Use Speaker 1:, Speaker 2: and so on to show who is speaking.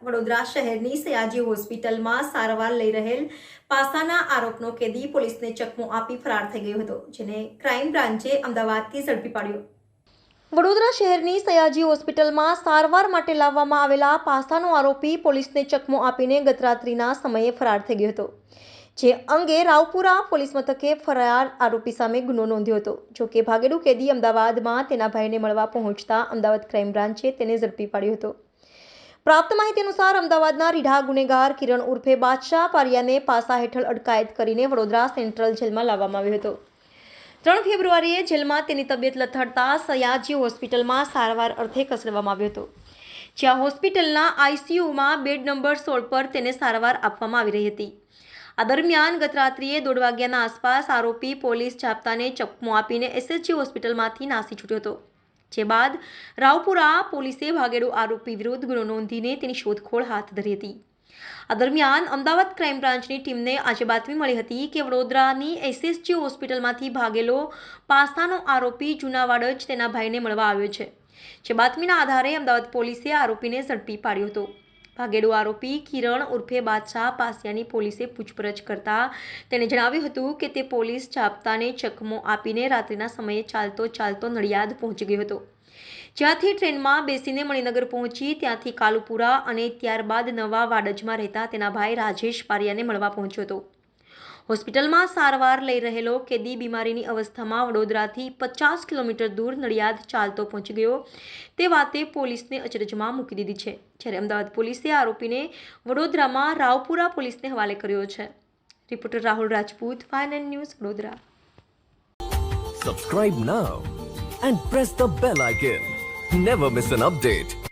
Speaker 1: વડોદરા શહેરની સયાજી હોસ્પિટલમાં સારવાર લઈ રહેલ પાસાના આરોપનો કેદી પોલીસને ચકમો આપી ફરાર થઈ ગયો હતો, જેને ક્રાઇમ બ્રાન્ચે અમદાવાદથી ઝડપી પાડ્યો. વડોદરા શહેરની સયાજી હોસ્પિટલમાં સારવાર માટે લાવવામાં આવેલા પાસાનો આરોપી પોલીસને ચકમો આપીને ગત રાત્રિના સમયે ફરાર થઈ ગયો હતો. જે અંગે રાવપુરા પોલીસ મથકે ફરાર આરોપી સામે ગુનો નોંધ્યો હતો. જોકે ભાગેડુ કેદી અમદાવાદમાં તેના ભાઈને મળવા પહોંચતા અમદાવાદ ક્રાઇમ બ્રાન્ચે તેને ઝડપી પાડ્યો હતો. પ્રાપ્ત માહિતી અનુસાર અમદાવાદના રીઢા ગુનેગાર કિરણ ઉર્ફે બાદશાહ પારિયાને પાસા હેઠળ અટકાયત કરીને વડોદરા સેન્ટ્રલ જેલમાં લાવવામાં આવ્યો હતો. 3 ફેબ્રુઆરીએ જેલમાં તેની તબિયત લથડતા સયાજી હોસ્પિટલમાં સારવાર અર્થે ખસેડવામાં આવ્યો હતો, જ્યાં હોસ્પિટલના આઈસીયુમાં બેડ નંબર 16 પર તેને સારવાર આપવામાં આવી રહી હતી. આ દરમિયાન ગત રાત્રિએ 1:30 વાગ્યાના આસપાસ આરોપી પોલીસ જાપ્તાને ચકમો આપીને એસએચજી હોસ્પિટલમાંથી નાસી છૂટ્યો હતો. જે બાદ રાવપુરા પોલીસે ભાગેડુ આરોપી વિરુદ્ધ ગુનો નોંધીને તેની શોધખોળ હાથ ધરી હતી. આ દરમિયાન અમદાવાદ ક્રાઇમ બ્રાન્ચની ટીમને આજે બાતમી મળી હતી કે વડોદરાની એસએચજી હોસ્પિટલમાંથી ભાગેલો પાસાનો આરોપી જુનાવાડ જ તેના ભાઈને મળવા આવ્યો છે. જે બાતમીના આધારે અમદાવાદ પોલીસે આરોપીને ઝડપી પાડ્યો હતો. ભાગેડુ આરોપી કિરણ ઉર્ફે બાદશાહ પાસિયાની પોલીસે પૂછપરછ કરતા તેણે જણાવ્યું હતું કે તે પોલીસ જાપ્તાને ચકમો આપીને રાત્રિના સમયે ચાલતો નડિયાદ પહોંચી ગયો હતો, જ્યાંથી ટ્રેનમાં બેસીને મણિનગર પહોંચી ત્યાંથી કાલુપુરા અને ત્યારબાદ નવા વાડજમાં રહેતા તેના ભાઈ રાજેશ પારિયાને મળવા પહોંચ્યો હતો. હોસ્પિટલમાં સારવાર લઈ રહેલો કેદી બીમારીની અવસ્થામાં વડોદરાથી 50 કિલોમીટર દૂર નડિયાદ ચાલતો પહોંચી ગયો તે વાતે પોલીસને અચરજમાં મૂકી દીધી છે. જ્યારે અમદાવાદ પોલીસે આરોપીને વડોદરામાં રાવપુરા પોલીસને હવાલે કર્યો છે. Reporter Rahul Rajput, fine news, Vadodara.
Speaker 2: Subscribe now and press the bell icon. Never miss an update.